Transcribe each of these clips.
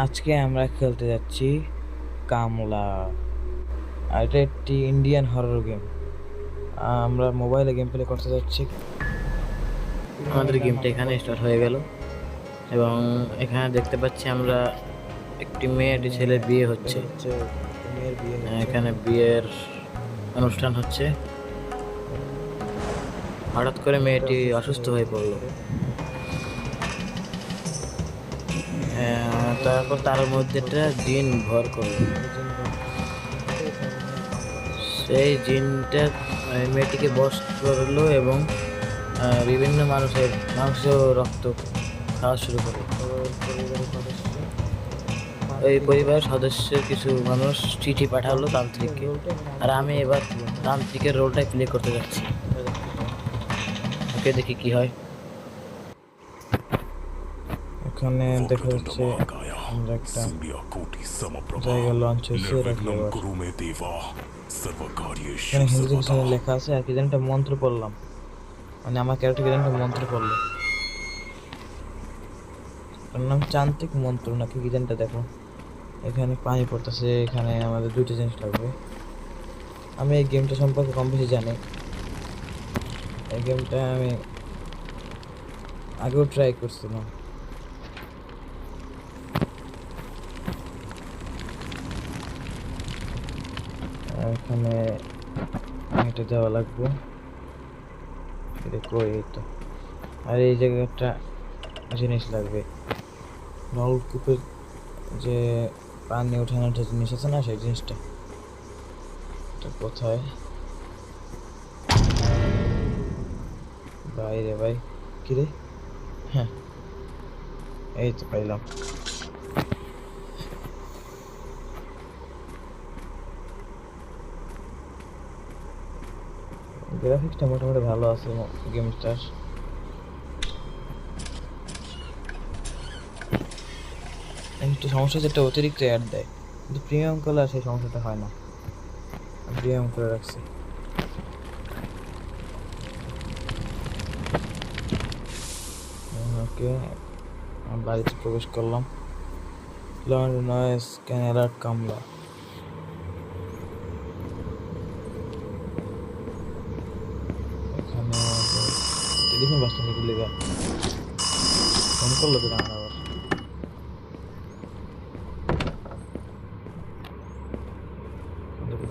আজকে আমরা খেলতে যাচ্ছি কামলা। আর এটা একটি ইন্ডিয়ান হরর গেম। আমরা মোবাইলে গেম প্লে করতে যাচ্ছি। আমাদের গেমটা এখানে স্টার্ট হয়ে গেল এবং এখানে দেখতে পাচ্ছি আমরা একটি মেয়ে একটি ছেলের বিয়ে হচ্ছে। এখানে বিয়ের অনুষ্ঠান হচ্ছে। হঠাৎ করে মেয়েটি অসুস্থ হয়ে পড়লো। তারপর তার মধ্যে একটা জিন ভর করলো। সেই জিনটা মেয়েটিকে বশ করলো এবং বিভিন্ন মানুষের মাংস রক্ত খাওয়া শুরু করলো। ওই পরিবারের সদস্যের কিছু মানুষ চিঠি পাঠালো তান্ত্রিককে, আর আমি এবার তান্ত্রিকের রোলটাই প্লে করতে যাচ্ছি। ওকে, দেখি কি হয়। এখানে দেখা যাচ্ছে আমরা একটা জায়গা লঞ্চ হয়েছে। এখানে হিন্দিতে কিছু লেখা আছে আর কি জানি একটা মন্ত্র পড়লাম, মানে আমার ক্যারেক্টার কি জানি একটা মন্ত্র পড়লো। এর নাম চান্ত্রিক মন্ত্র নাকি কি জানি। দেখো এখানে পানি পড়তেছে। এখানে আমাদের দুইটা জিনিস লাগবে। আমি এই গেমটা সম্পর্কে কম বেশি জানি। এই গেমটা আমি আগেও ট্রাই করছিলাম। এখানে এটা দেওয়া লাগবে। কই তো, আর এই জায়গায় একটা জিনিস লাগবে, নলকূপের যে পানি ওঠানোর যে জিনিস আছে না, সেই জিনিসটা কোথায়? বাইরে ভাই, কিরে? হ্যাঁ, এই তো পাইলাম। গ্রাফিক্সটা মোটামুটি ভালো আছে গেমটার। একটু সমস্যা হচ্ছে, একটা অতিরিক্ত অ্যাড দেয়, কিন্তু প্রিমিয়াম করলে আর সেই সমস্যাটা হয় না। প্রিমিয়াম করে রাখছি। ওকে, বাড়িতে প্রবেশ করলাম। লার্ন নয়েজ ক্যান অ্যালার্ট কামলা। এখানে টেলিফোন বাজতেছে কি লেগে? ফোন করলো কিনা আমার আবার?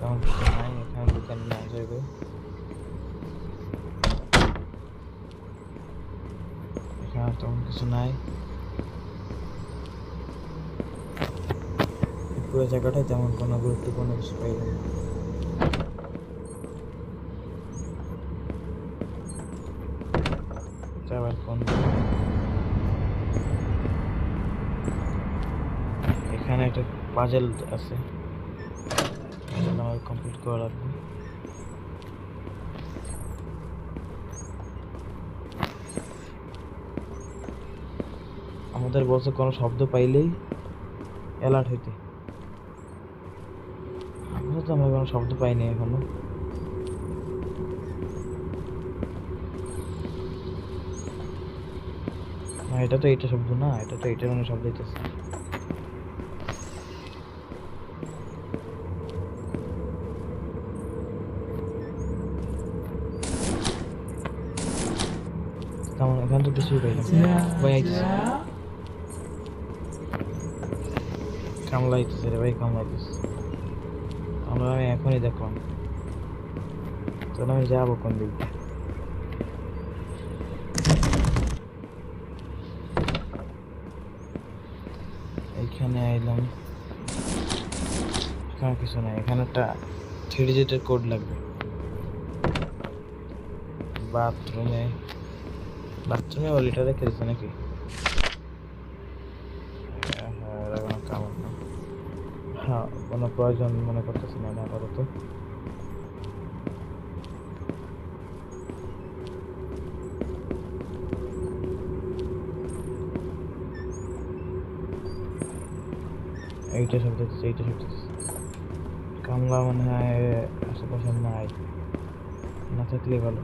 তেমন কিছু নাই এখানে, দোকান না যাবে। এখানে তেমন কিছু নাই। পুরো জায়গাটায় তেমন কোনো গুরুত্বপূর্ণ কিছু পাইলাম না। আবার ফোন, এখানে একটা পাজেল আছে, আমার কমপ্লিট করা লাগবে। আমাদের বলছে কোনো শব্দ পাইলেই অ্যালার্ট হইতে। আমরা তো কোনো শব্দ পাইনি এখনো। না, এটা তো এইটা শব্দ না, এটা তো এইটার মনে শব্দ হইতেছে। তেমন এখানে তো কিছুই পাইলাম। ভাই আইতেছে, কামলা আইতেছে রে ভাই, কামলা আইতেছে। আমরা আমি এখনই দেখলাম, তাহলে আমি যাবো কোন দিক? এইখানে আইলাম, এখানে কিছু নাই। এখানে একটা 3 ডিজিটের কোড লাগবে। বাথরুমে বাথরুমে ও লিটার রেখে দিচ্ছে নাকি? হ্যাঁ, কোনো প্রয়োজন মনে করতেছি না আপাতত। এইটা শব্দ হচ্ছে, এইটা শব্দ হচ্ছে। কামলা মনে হয় আশেপাশে নাই, না থাকলে ভালো।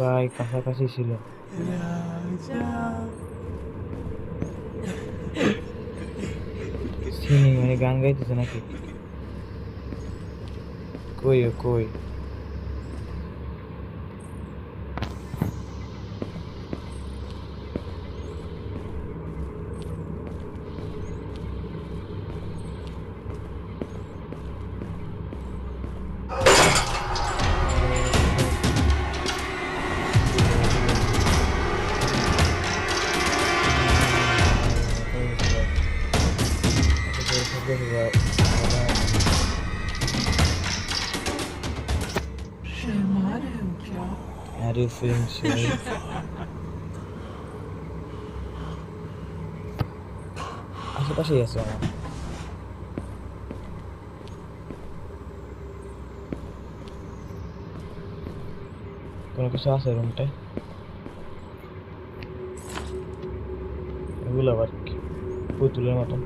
ভাই কাছাকাছি ছিল। সিনিং মানে গান গাইতেছে নাকি? কই ও কই? Are you feeling safe? আশেপাশেই আছে আমার। কোনো কিছু আছে রুমটায়? এগুলো আবার কি পুতুলের মতন?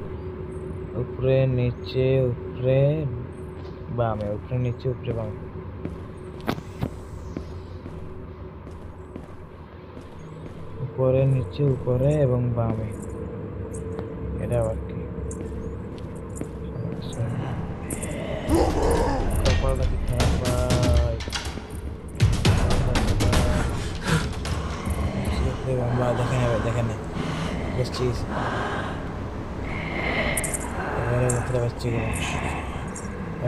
উপরে নিচে উপরে বামে, উপরে নিচে উপরে বামে। উপরে নিচে উপরে এবং বামে, এটা আবার কি? কপালটা কি খারাপ ভাই? দেখে নেবে, দেখে নে বুঝছিস? এবারে দেখতে পাচ্ছি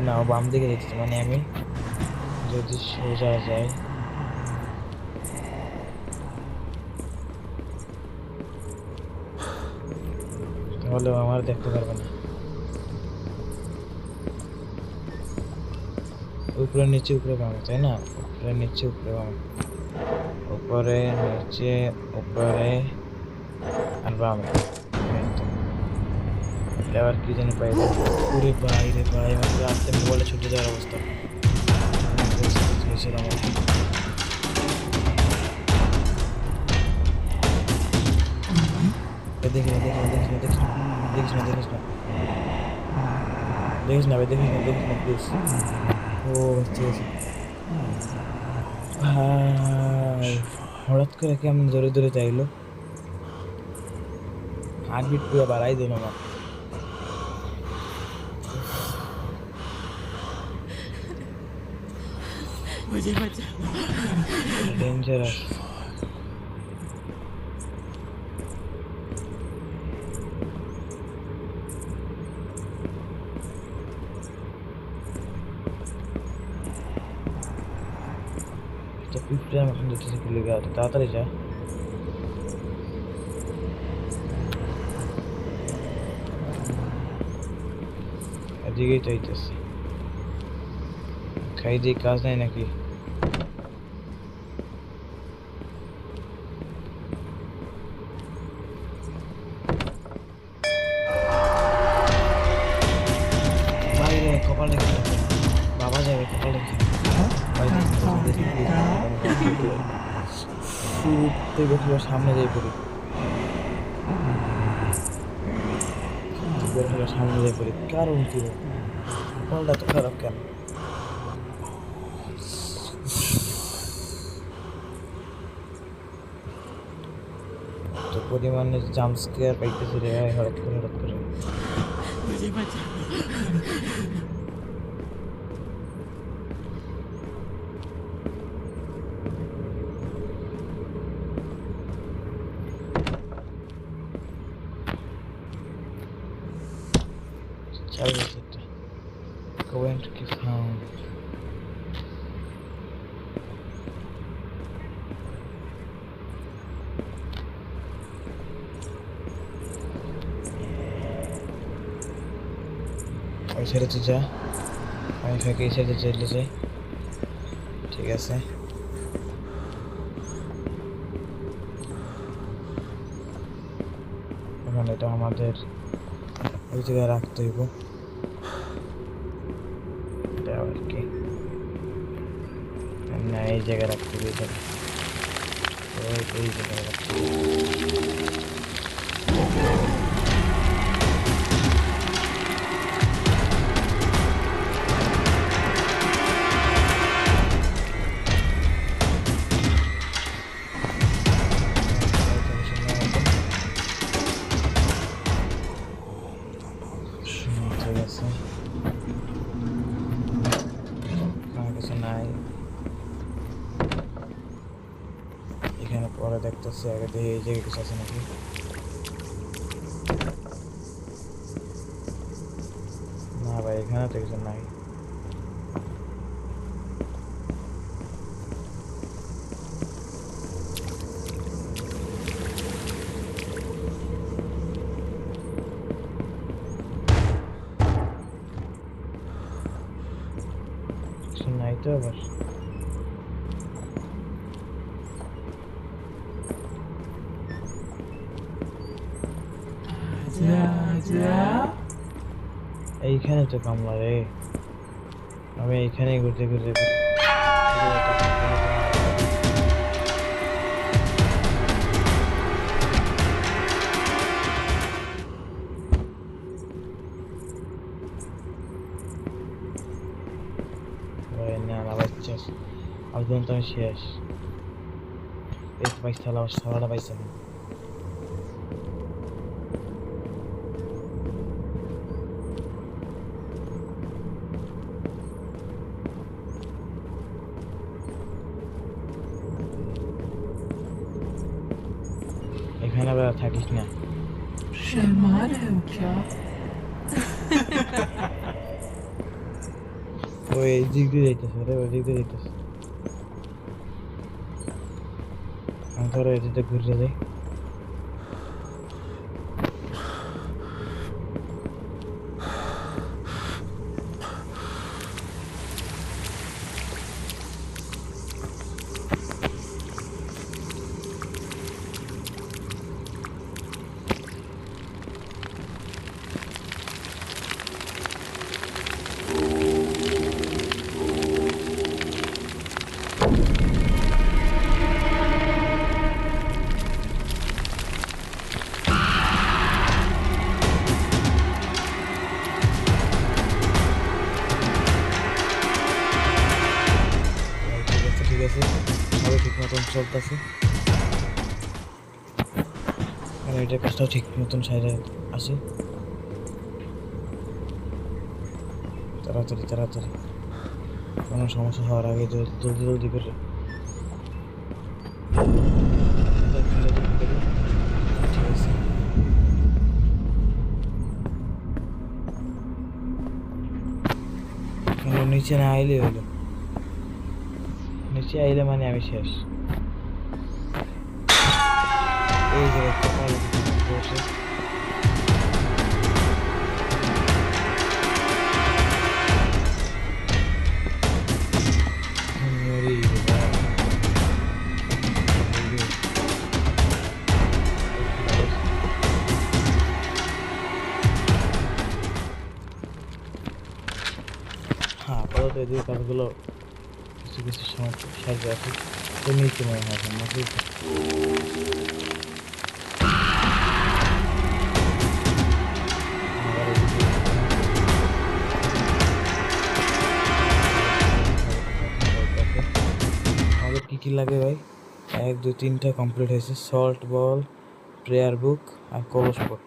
না, ও বাম দিকে যেতেছে, মানে আমি যদি সোজা যাই তাহলে আমার দেখতে পারবে না। উপরে নিচে উপরে বামে, তাই না? উপরে নিচে উপরে বামে, উপরে নিচে উপরে আর বামে। এটা আবার কি জানি পাই। পুরে বাইরে ভাই, আমার রাস্তায় মোবাইলে ছুটে যাওয়ার অবস্থা। দেখি না, দেখি না, দেখিস না, দেখিস না, দেখিস না, দেখিস না, দেখিস না ভাই, দেখিস না, দেখিস না প্লিজ। ও ঠিক আছে ভাই, হঠাৎ করে কেমন জোরে জোরে চাইলো, হার্টবিট পুরো বাড়াই দিল আমার। ডেঞ্জারাস। পিঁপড়ে মতন যেতেছে, খুলে গা তাড়াতাড়ি যা। এদিকেই চাইতেছে, খাই দিয়ে কাজ নাই নাকি? বাইরে কপাল দেখি, বাবা যাবে কপাল দেখি। সামনে যাই পড়ি, সামনে যাই পড়ি, কারণ কি কপালটা তো খারাপ কেন? তো পরিমাণে জাম্প স্কেয়ার পাইতেছি রে হঠাৎ করে, হঠাৎ করে। Going to keep found. ওই সাইডে তো যা, আমি ফাঁকে এই সাইডে চলে যাই। ঠিক আছে, এখন এটা আমাদের ওই জায়গায় রাখতে হইব। এটা আর কি না, এই জায়গায় রাখতে হইব, এই জায়গায় রাখতে হইব। পরে দেখতেছি, আগে দেখি এই জায়গায় কিছু আছে নাকি। না ভাই, এখানে তো কিছু নাই। কিছু নাই তো আবার। এইখানে তো কামলা রে, আমি এইখানেই ঘুরতে ঘুরতে না না বাচ্চা আর তো আমি শেষ। এই তো পাইছি, থালাটা পাইছি আমি। এখানে আবার থাকিস না। ওই এই দিক দিয়ে যাইতেছে রে, ওই দিক দিয়ে যাইতেছে। আমি ধরো এদিকে ঘুরে যাই। ঠিক আছে, সবই ঠিক মতন চলতেছে। এটার কাজটাও ঠিক মতন সাইডে আছে। তাড়াতাড়ি তাড়াতাড়ি, কোনো সমস্যা হওয়ার আগে জলদি জলদি করে। ঠিক আছে, নিচে না আইলে হলো, নিচে আইলে মানে আমি শেষ। এই জায়গায় বসে হ্যাঁ, আপাতত এদিকে কাজগুলো কিছু কিছু সাহায্য আছে। তো নিচে মনে হয় নাকি। আমাদের কী কী লাগে ভাই? 1 2 3টা কমপ্লিট হয়েছে। সল্ট বল, প্রেয়ার বুক আর কলস পট।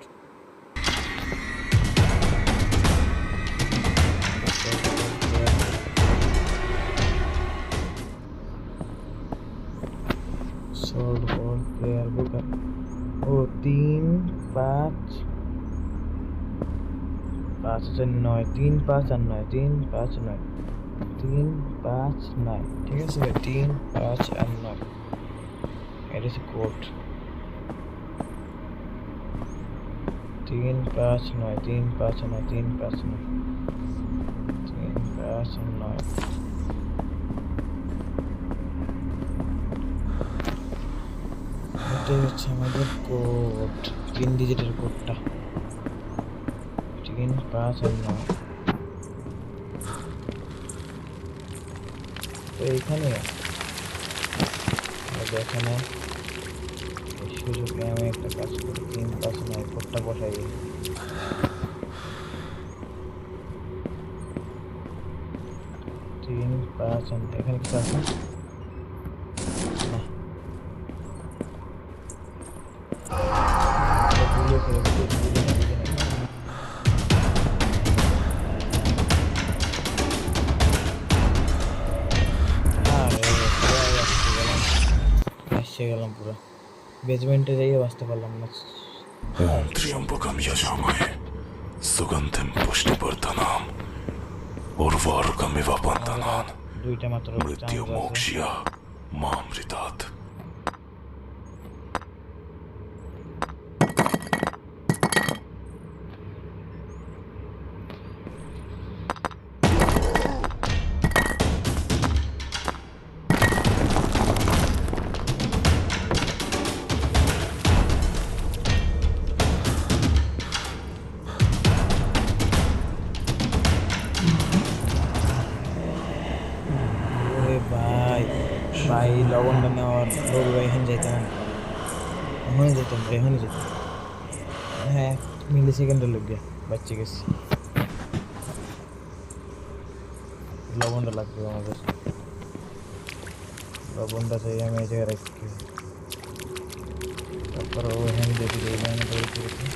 সল্ট বল, প্রেয়ার বুক ও 3 5 5 9, 3 5 আর 9, 3 5 9, 3 5 9। ঠিক আছে ভাই, 3 5 আর 9 এটা হচ্ছে কোড। 3 5 9, 3 5 9, 3 5 9, 3 5 9। এটাই হচ্ছে আমাদের কোড, 3 ডিজিটের কোডটা। 3 5 আর 9। তো এইখানে এখানে এই সুযোগে আমি একটা কাজ করি, 3 5 9 কোডটা বসাই দিই। 3 5 এখানে কিছু আছে না? বেঁচে গেলাম পুরো, বেজমেন্টে যাইয়ে বাঁচতে পারলাম না। ॐ त्र्यम्बकं यजामहे सुगन्धिं पुष्टिवर्धनम् उर्वारुकमिव बन्धनान् দুইটা মাত্র চান্স আছে। मृत्युमोक्ष्य मामृतात्। ওরে ভাই ভাই লবণটা নেওয়ার লোক ভাই, এখন যাইতাম, এখনই যেতাম ভাই, এখনই যেতাম। হ্যাঁ, মিলি সেকেন্ডের লোক গিয়া বাচ্চা গেছি। লবণটা লাগবে আমাদের, লবণটা চাই আমি এই জায়গায় রাখি। তারপর ও হ্যান্ড দিয়ে দিলে এই লাইনে তৈরি করেছি।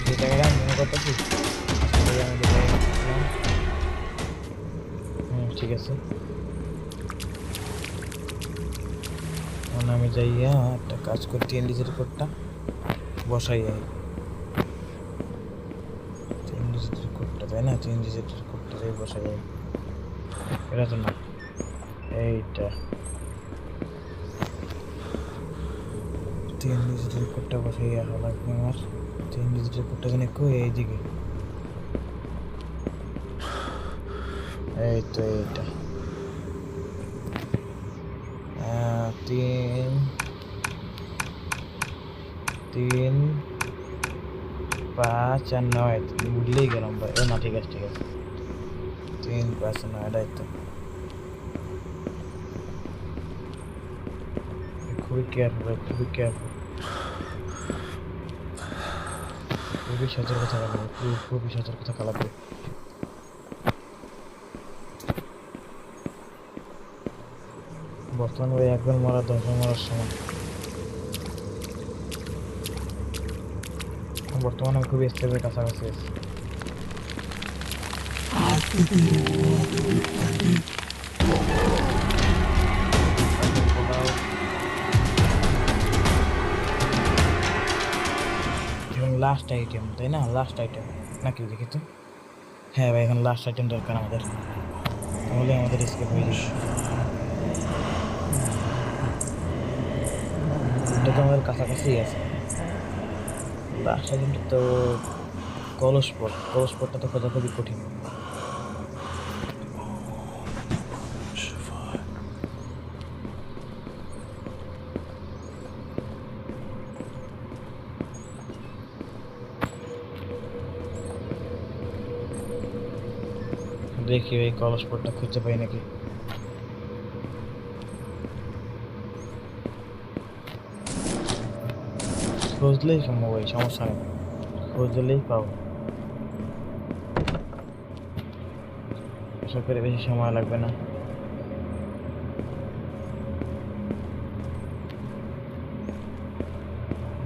যে জায়গাটা আমি মনে করতেছি ঠিক আছে। এখন আমি যাইয়া একটা কাজ করতে ইন্ডিজের কোডটা বসাই, ইন্ডিজের কোডটা তাই না, ইন্ডিজের কোডটা যাই বসাই। এটা তো না, এইটা ইন্ডিজের কোডটা বসাই আসা লাগবে আমার। ইন্ডিজের কোডটা জানি কই, এইদিকে, এই তো এইটা 3 3 5 আর 9 ভুললেই গেলাম ভাই। ও না, ঠিক আছে 3 5 9, এটাই তো। খুবই কেয়ারফুল, খুবই সতর্কতা লাগবে, খুবই সতর্কতা লাগবে। বর্তমানে ওই একবার মারা 10 জন মারার সময়। বর্তমানে আমি খুবই স্টেপের কাছাকাছি আছি। লাস্ট আইটেম তাই না, লাস্ট আইটেম নাকি দেখি তো। হ্যাঁ ভাই, এখন লাস্ট আইটেম দরকার আমাদের, তাহলে আমাদের স্কেপ হয়ে যাবে। এটা তো আমাদের কাছাকাছি আছে। লাস্ট আইটেমটা তো কলসপটটা তো খোঁজা খুবই কঠিন। দেখি ওই কলসপটটা খুঁজতে পাই নাকি। খুঁজলেই সম্ভব, ওই সমস্যা নেই, খুঁজলেই পাবো। আশা করি বেশি সময় লাগবে না।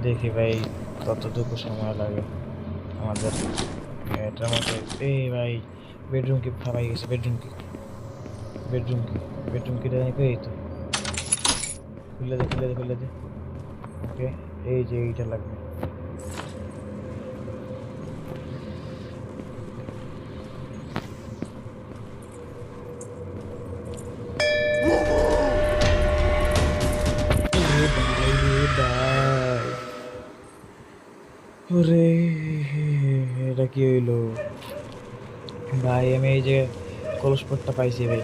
দেখি ভাই কতটুকু সময় লাগে আমাদের এটার মধ্যে। এই ভাই বেডরুম কি ফাঁপাই গেছে, বেডরুম কি জানি কই, এই তো খুলে দে। ওকে, এই যে এইটা লাগবে। ওরে এটা কি হইলো ভাই, আমি এই যে কলসপটটা পাইছি ভাই।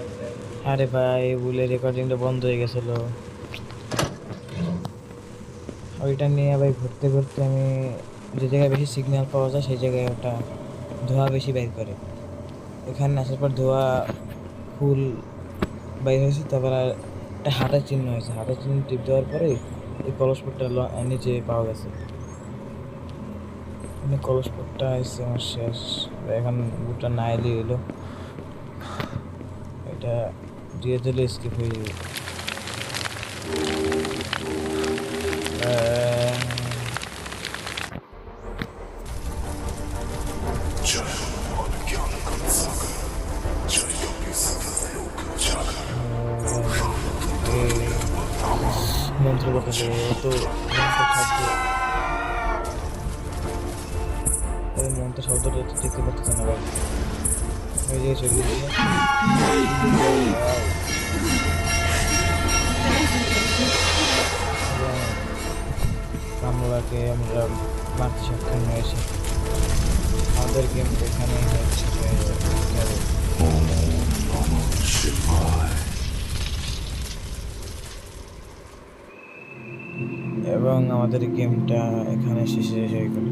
আরে ভাই ভুলে রেকর্ডিংটা বন্ধ হয়ে গেছিল, ওইটা নিয়ে ভাই ঘুরতে আমি যে জায়গায় বেশি সিগন্যাল পাওয়া যায় সেই জায়গায় ওটা ধোঁয়া বেশি বের করে। এখানে আসার পর ধোঁয়া ফুল বাইর হয়েছে, তারপর একটা হাতের চিহ্ন হয়েছে, হাতের চিহ্ন টিপ দেওয়ার পরে এই কলসপটটা নিচে পাওয়া গেছে। কলসপটটা এসে আমার শেষ, এখন বুটটা না এলে হইলো। এটা দিয়ে দিলে স্কিপ হয়ে যাবে। जय हनुमान ज्ञान गुण सागर जय योगी सकल लोक उजागर মন্ত্র কথা দেবে তো মন্ত্র শব্দটা তো দেখতে পাচ্ছেন না ভাই, হয়ে যায় চলে গেছে। কামরাকে আমরা মারতে সক্ষম হয়েছি। আমাদের গেম এখানে হচ্ছে शिवाय এবং আমাদের গেমটা এখানে শেষে হয়ে গেল।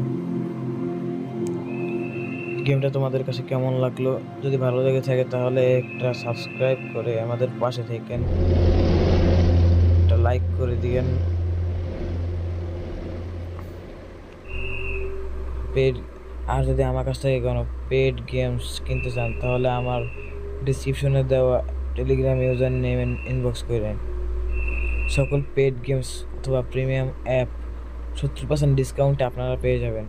গেমটা তোমাদের কাছে কেমন লাগলো? যদি ভালো লেগে থাকে তাহলে একটা সাবস্ক্রাইব করে আমাদের পাশে থাকেন, একটা লাইক করে দিয়েন। পেড আর যদি আমার কাছ থেকে কোনো পেড গেমস কিনতে চান তাহলে আমার ডিসক্রিপশনে দেওয়া টেলিগ্রাম ইউজার নেম ইনবক্স করেন। সকল পেড গেমস অথবা প্রিমিয়াম অ্যাপ 70% ডিসকাউন্টে আপনারা পেয়ে যাবেন।